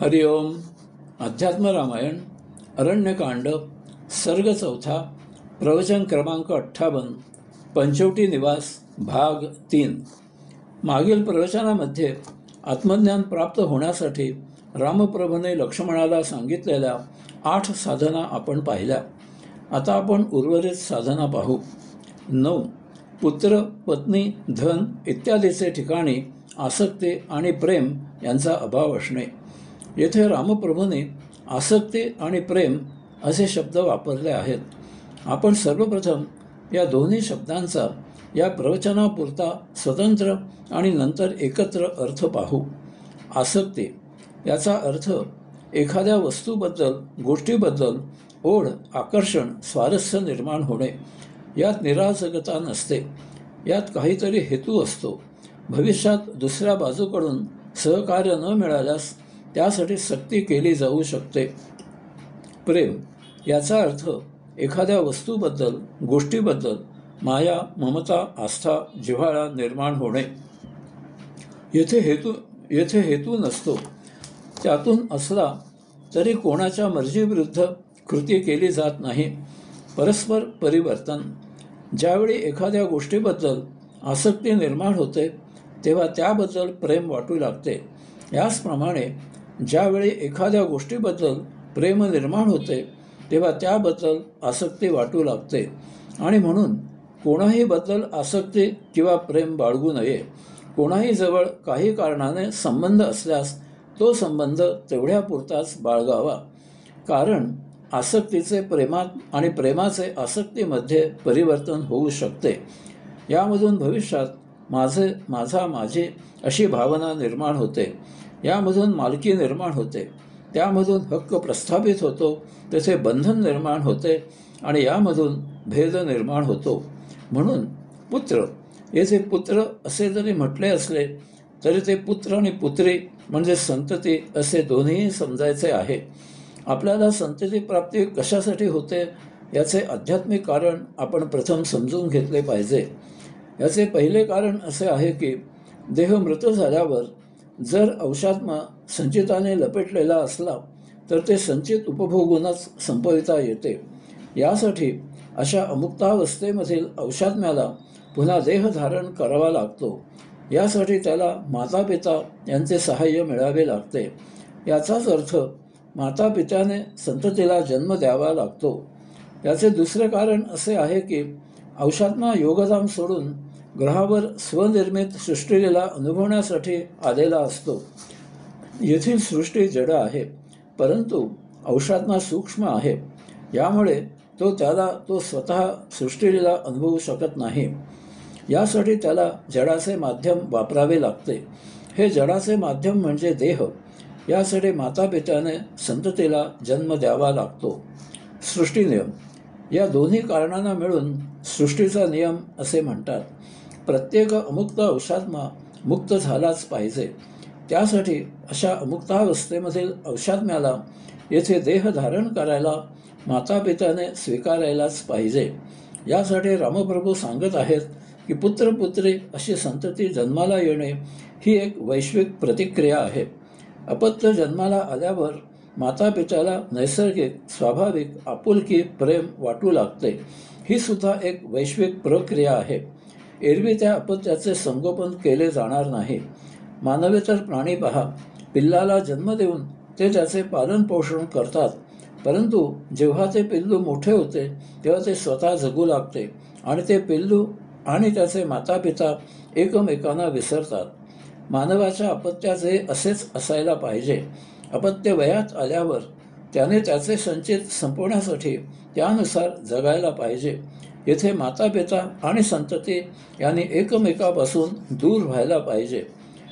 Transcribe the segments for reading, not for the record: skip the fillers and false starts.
हरिओम. अध्यात्म रामायण अरण्यकांड सर्ग 4 प्रवचन क्रमांक 58 पंचवटी निवास भाग 3. मागील प्रवचनामध्ये आत्मज्ञान प्राप्त होण्यासाठी रामप्रभूने लक्ष्मणाला सांगितलेल्या 8 साधना आपण पाहिल्या. आता आपण उर्वरित साधना पाहू. 9. पुत्र, पत्नी, धन इत्यादीचे ठिकाणी आसक्ती आणि प्रेम यांचा अभाव असणे. येथे रामप्रभूने आसक्ती आणि प्रेम असे शब्द वापरले आहेत. आपण सर्वप्रथम या दोन्ही शब्दांचा या प्रवचनापुरता स्वतंत्र आणि नंतर एकत्र अर्थ पाहू. आसक्ती याचा अर्थ एखाद्या वस्तूबद्दल, गोष्टीबद्दल ओढ, आकर्षण, स्वारस्य निर्माण होणे. यात निरासकता नसते. यात काहीतरी हेतू असतो. भविष्यात दुसऱ्या बाजूकडून सहकार्य न मिळाल्यास त्यासाठी सक्ती केली जाऊ शकते. प्रेम याचा अर्थ एखाद्या वस्तूबद्दल, गोष्टीबद्दल माया, ममता, आस्था, जिव्हाळा निर्माण होणे. येथे हेतू नसतो. त्यातून असला तरी कोणाच्या मर्जीविरुद्ध कृती केली जात नाही. परस्पर परिवर्तन. ज्यावेळी एखाद्या गोष्टीबद्दल आसक्ती निर्माण होते तेव्हा त्याबद्दल प्रेम वाटू लागते. याचप्रमाणे ज्यावेळी एखाद्या गोष्टीबद्दल प्रेम निर्माण होते तेव्हा त्याबद्दल आसक्ती वाटू लागते. आणि म्हणून कोणाही बद्दल आसक्ती किंवा प्रेम बाळगू नये. कोणाही जवळ काही कारणाने संबंध असल्यास तो संबंध तेवढ्यापुरताच बाळगावा. कारण आसक्तीचे प्रेमात आणि प्रेमाचे आसक्तीमध्ये परिवर्तन होऊ शकते. यामधून भविष्यात माझे, माझा, माझे अशी भावना निर्माण होते. यामधून मालकी निर्माण होते. त्यामधून हक्क प्रस्थापित होतो. तेथे बंधन निर्माण होते आणि यामधून भेद निर्माण होतो. म्हणून पुत्र, येथे पुत्र असे जरी म्हटले असले तरी ते पुत्र आणि पुत्री म्हणजे संतती असे दोन्हीही समजायचे आहे. आपल्याला संतती प्राप्ती कशासाठी होते याचे आध्यात्मिक कारण आपण प्रथम समजून घेतले पाहिजे. याचे पहिले कारण असे आहे की देह मृत झाल्यावर जर अवशात्मा संचिताने लपेटलेला असला तर ते संचित उपभोगूनच संपविता येते. यासाठी अशा अमुक्तावस्थेमधील अवशात्म्याला पुन्हा देह धारण करावा लागतो. यासाठी त्याला मातापिता यांचे सहाय्य मिळावे लागते. याचाच अर्थ मातापित्याने संततीला जन्म द्यावा लागतो. याचे दुसरे कारण असे आहे की अवशात्मा योगधाम सोडून ग्रहावर स्वनिर्मित सृष्टीलीला अनुभवण्यासाठी आलेला असतो. येथील सृष्टी जड आहे, परंतु अवशात्मा सूक्ष्म आहे. यामुळे तो स्वतः सृष्टीलीला अनुभवू शकत नाही. यासाठी त्याला जडाचे माध्यम वापरावे लागते. हे जडाचे माध्यम म्हणजे देह. यासाठी मातापित्याने संततीला जन्म द्यावा लागतो. सृष्टीनियम या दोन्ही कारणांना मिळून सृष्टीचा नियम असे म्हणतात. प्रत्येक अमुक्त अवशात्मा मुक्त झालाच पाहिजे. त्यासाठी अशा अमुक्तावस्थेमधील अवशात्म्याला येथे देह धारण करायला मातापित्याने स्वीकारायलाच पाहिजे. यासाठी रामप्रभू सांगत आहेत की पुत्रपुत्री अशी संतती जन्माला येणे ही एक वैश्विक प्रतिक्रिया आहे. अपत्य जन्माला आल्यावर मातापित्याला नैसर्गिक, स्वाभाविक आपुलकी, प्रेम वाटू लागते. ही सुद्धा एक वैश्विक प्रक्रिया आहे. एरवी त्या अपत्याचे संगोपन केले जाणार नाही. मानवेतर प्राणी पहा, पिल्लाला जन्म देऊन ते त्याचे पालन पोषण करतात, परंतु जेव्हा ते पिल्लू मोठे होते तेव्हा ते स्वतः जगू लागते आणि ते पिल्लू आणि त्याचे मातापिता एकमेकांना विसरतात. मानवाच्या अपत्याचे असेच असायला पाहिजे. अपत्य वयात आल्यावर त्याने त्याचे संचित संपवण्यासाठी त्यानुसार जगायला पाहिजे. येथे मातापिता आणि संतती यांनी एकमेकापासून दूर व्हायला पाहिजे.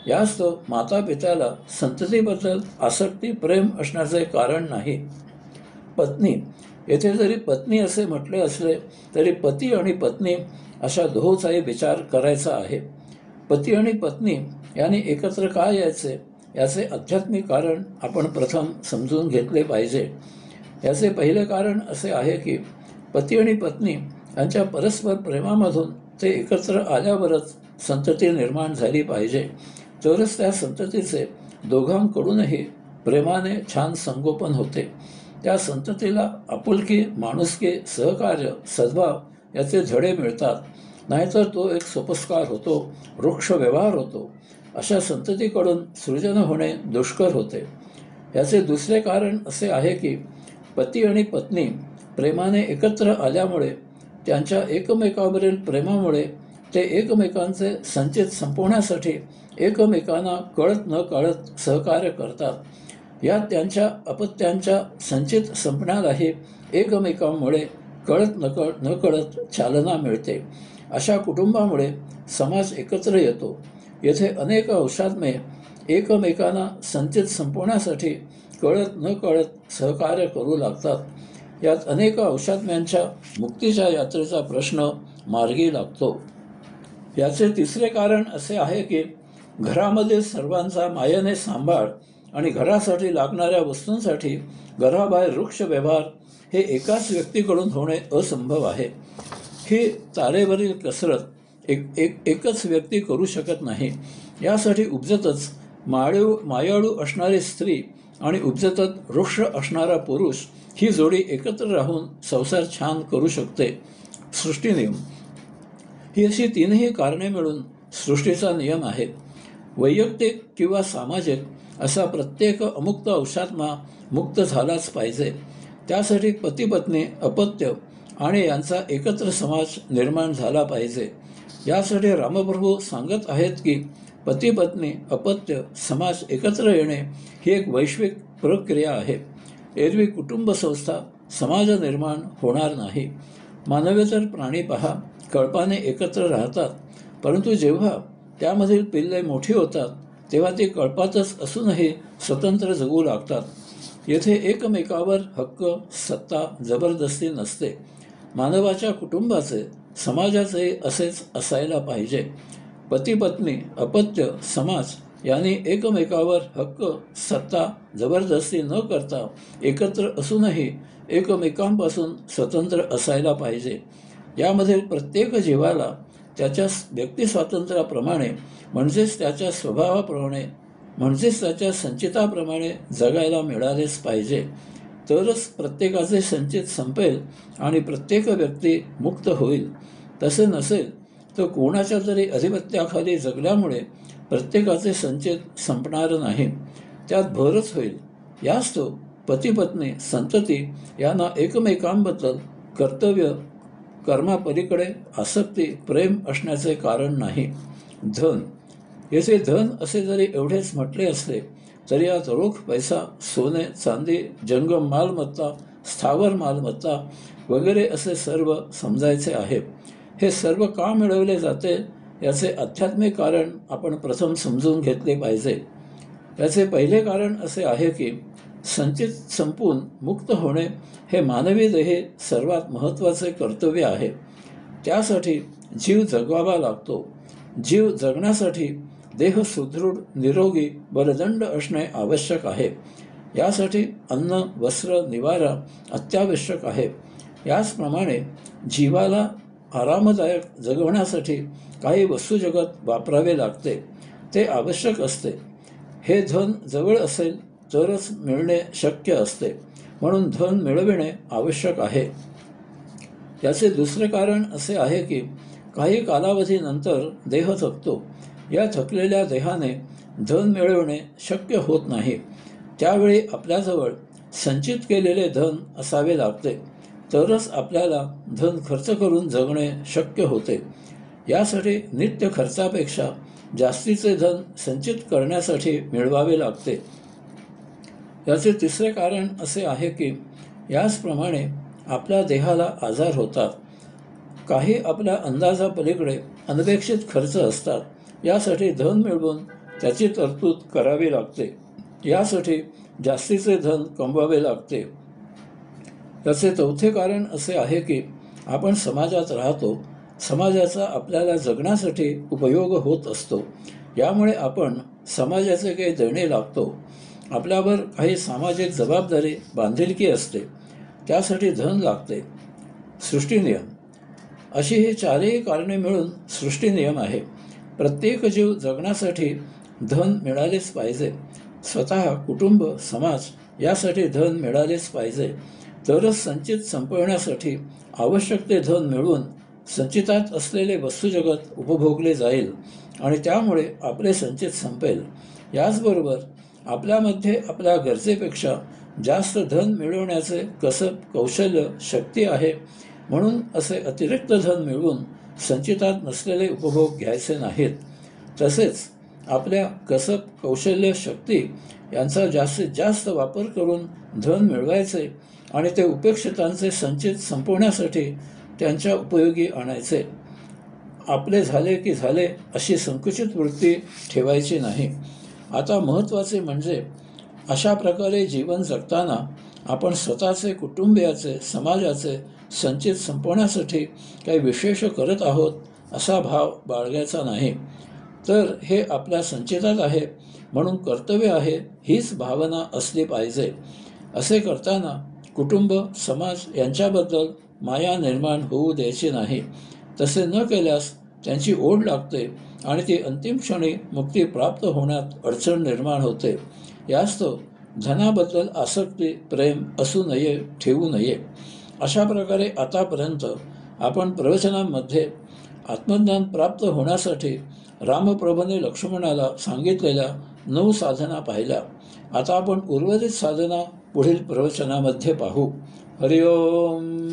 यास्तव मातापित्याला संततीबद्दल आसक्ती, प्रेम असण्याचे कारण नाही. पत्नी, येथे जरी पत्नी असे म्हटले असले तरी पती आणि पत्नी अशा दोहोचाही विचार करायचा आहे. पती आणि पत्नी यांनी एकत्र का यायचे याचे आध्यात्मिक कारण आपण प्रथम समजून घेतले पाहिजे. याचे पहिले कारण असे आहे की पती आणि पत्नी यांच्या परस्पर प्रेमामधून ते एकत्र आल्यावरच संतती निर्माण झाली पाहिजे. तरच त्या संततीचे दोघांकडूनही प्रेमाने छान संगोपन होते. त्या संततीला आपुलकी, माणुसकी, सहकार्य, सद्भाव याचे धडे मिळतात. नाहीतर तो एक सोपस्कार होतो, वृक्ष व्यवहार होतो. अशा संततीकडून सृजन होणे दुष्कर होते. याचे दुसरे कारण असे आहे की पती आणि पत्नी प्रेमाने एकत्र आल्यामुळे, त्यांच्या एकमेकावरील प्रेमामुळे ते एकमेकांचे संचित संपवण्यासाठी एकमेकांना कळत न कळत सहकार्य करतात. यात त्यांच्या अपत्यांच्या संचित संपण्यालाही एकमेकांमुळे कळत नकळत चालना मिळते. अशा कुटुंबामुळे समाज एकत्र येतो. येथे अनेक औषात्मे एकमेकांना संचित संपवण्यासाठी कळत न कळत सहकार्य करू लागतात. यात अनेक औषात्म्यांच्या मुक्तीच्या यात्रेचा प्रश्न मार्गी लागतो. याचे तिसरे कारण असे आहे की घरामधील सर्वांचा मायेने सांभाळ आणि घरासाठी लागणाऱ्या वस्तूंसाठी घराबाहेर वृक्ष व्यवहार हे एकाच व्यक्तीकडून होणे असंभव आहे. ही तारेवरील कसरत एकच व्यक्ती करू शकत नाही. यासाठी उपजतच मायाळू असणारी स्त्री आणि उपजतच वृक्ष असणारा पुरुष ही जोडी एकत्र राहून संसार छान करू शकते. सृष्टीनियम ही अशी तीनही कारणे मिळून सृष्टीचा नियम आहे. वैयक्तिक किंवा सामाजिक असा प्रत्येक अमुक्त अंशात्मा मुक्त झालाच पाहिजे. त्यासाठी पती-पत्नी, अपत्य आणि यांचा एकत्र समाज निर्माण झाला पाहिजे. यासाठी रामप्रभू सांगत आहेत की पती-पत्नी, अपत्य, समाज एकत्र येणे ही एक वैश्विक प्रक्रिया आहे. एरवी कुटुंब संस्था, समाज निर्माण होणार नाही. मानवेतर प्राणी पहा, कळपाने एकत्र राहतात, परंतु जेव्हा त्यामधील पिल्ले मोठी होतात तेव्हा ती कळपातच असूनही स्वतंत्र जगू लागतात. येथे एकमेकावर हक्क, सत्ता, जबरदस्ती नसते. मानवाच्या कुटुंबाचे, समाजाचे असेच असायला पाहिजे. पती-पत्नी, अपत्य, समाज यांनी एकमेकावर हक्क, सत्ता, जबरदस्ती न करता एकत्र असूनही एकमेकांपासून स्वतंत्र असायला पाहिजे. यामधील प्रत्येक जीवाला त्याच्या व्यक्तिस्वातंत्र्याप्रमाणे म्हणजेच त्याच्या स्वभावाप्रमाणे म्हणजेच त्याच्या संचिताप्रमाणे जगायला मिळालेच पाहिजे. तरच प्रत्येकाचे संचित संपेल आणि प्रत्येक व्यक्ती मुक्त होईल. तसे नसेल तर कोणाच्या तरी अधिपत्याखाली जगल्यामुळे प्रत्येकाचे संचित संपणार नाही, त्यात भरच होईल. यास्तव पती-पत्नी, संतती यांना एकमेकांबद्दल कर्तव्य, कर्मापलीकडे आसक्ती, प्रेम असण्याचे कारण नाही. धन येथे धन असे जरी एवढेच म्हटले असले तरी यात रोख पैसा, सोने, चांदी, जंगम मालमत्ता, स्थावर मालमत्ता वगैरे असे सर्व समजायचे आहे. हे सर्व का मिळवले जाते याचे आध्यात्मिक कारण आपण प्रथम समजून घेतले पाहिजे. याचे पहिले कारण असे आहे की संचित संपून मुक्त होणे हे मानवी देही सर्वात महत्त्वाचे कर्तव्य आहे. त्यासाठी जीव जगवावा लागतो. जीव जगण्यासाठी देह सुदृढ, निरोगी, बलदंड असणे आवश्यक आहे. यासाठी अन्न, वस्त्र, निवारा अत्यावश्यक आहे. याचप्रमाणे जीवाला आरामदायक जगवण्यासाठी काही वस्तुजगत वापरावे लागते, ते आवश्यक असते. हे धन जवळ असेल तरच मिळणे शक्य असते, म्हणून धन मिळविणे आवश्यक आहे. याचे दुसरे कारण असे आहे की काही कालावधीनंतर देह थकतो. या थकलेल्या देहाने धन मिळवणे शक्य होत नाही. त्यावेळी आपल्याजवळ संचित केलेले धन असावे लागते, तरच आपल्याला धन खर्च करून जगणे शक्य होते. यासाठी नित्य खर्चापेक्षा जास्तीचे धन संचित करण्यासाठी मिळवावे लागते. याचे तिसरे कारण असे आहे की याचप्रमाणे आपल्या देहाला आजार होतात. काही आपल्या अंदाजापलीकडे अनपेक्षित खर्च असतात. यासाठी धन मिळवून त्याची तरतूद करावी लागते. यासाठी जास्तीचे धन कमवावे लागते. याचे चौथे कारण असे आहे की आपण समाजात राहतो. समाजाचा आपल्याला जगण्यासाठी उपयोग होत असतो. यामुळे आपण समाजाचे काही देणे लागतो. आपल्यावर काही सामाजिक जबाबदारी, बांधिलकी असते. त्यासाठी धन लागते. सृष्टीनियम अशी ही चारही कारणे मिळून सृष्टीनियम आहे. प्रत्येक जीव जगण्यासाठी धन मिळालेच पाहिजे. स्वतः, कुटुंब, समाज यासाठी धन मिळालेच पाहिजे. तरच संचित संपवण्यासाठी आवश्यक ते धन मिळवून संचितात असलेले वस्तुजगत उपभोगले जाईल आणि त्यामुळे आपले संचित संपेल. याचबरोबर आपल्यामध्ये आपल्या गरजेपेक्षा जास्त धन मिळवण्याचे कसब, कौशल्य, शक्ती आहे, म्हणून असे अतिरिक्त धन मिळवून संचितात नसलेले उपभोग घ्यायचे नाहीत. तसेच आपल्या कसब, कौशल्य, शक्ती यांचा जास्तीत जास्त वापर करून धन मिळवायचे आणि ते उपेक्षितांचे संचित संपवण्यासाठी त्यांच्या उपयोगी आणायचे. आपले झाले की झाले अशी संकुचित वृत्ती ठेवायची नाही. आता महत्त्वाचे म्हणजे अशा प्रकारे जीवन जगताना आपण स्वतःचे, कुटुंबियाचे, समाजाचे संचित संपवण्यासाठी काही विशेष करत आहोत असा भाव बाळगायचा नाही. तर हे आपल्या संचितात आहे म्हणून कर्तव्य आहे हीच भावना असली पाहिजे. असे करताना कुटुंब, समाज यांच्याबद्दल माया निर्माण होऊ द्यायची नाही. तसे न केल्यास त्यांची ओढ लागते आणि ती अंतिम क्षणी मुक्ती प्राप्त होण्यात अडचण निर्माण होते. यास्तव धनाबद्दल आसक्ती, प्रेम असू नये, ठेवू नये. अशा प्रकारे आतापर्यंत आपण प्रवचनांमध्ये आत्मज्ञान प्राप्त होण्यासाठी रामप्रभूने लक्ष्मणाला सांगितलेल्या 9 साधना पाहिल्या. आता आपण उर्वरित साधना पुढील प्रवचनामध्ये पाहू. हरिओम.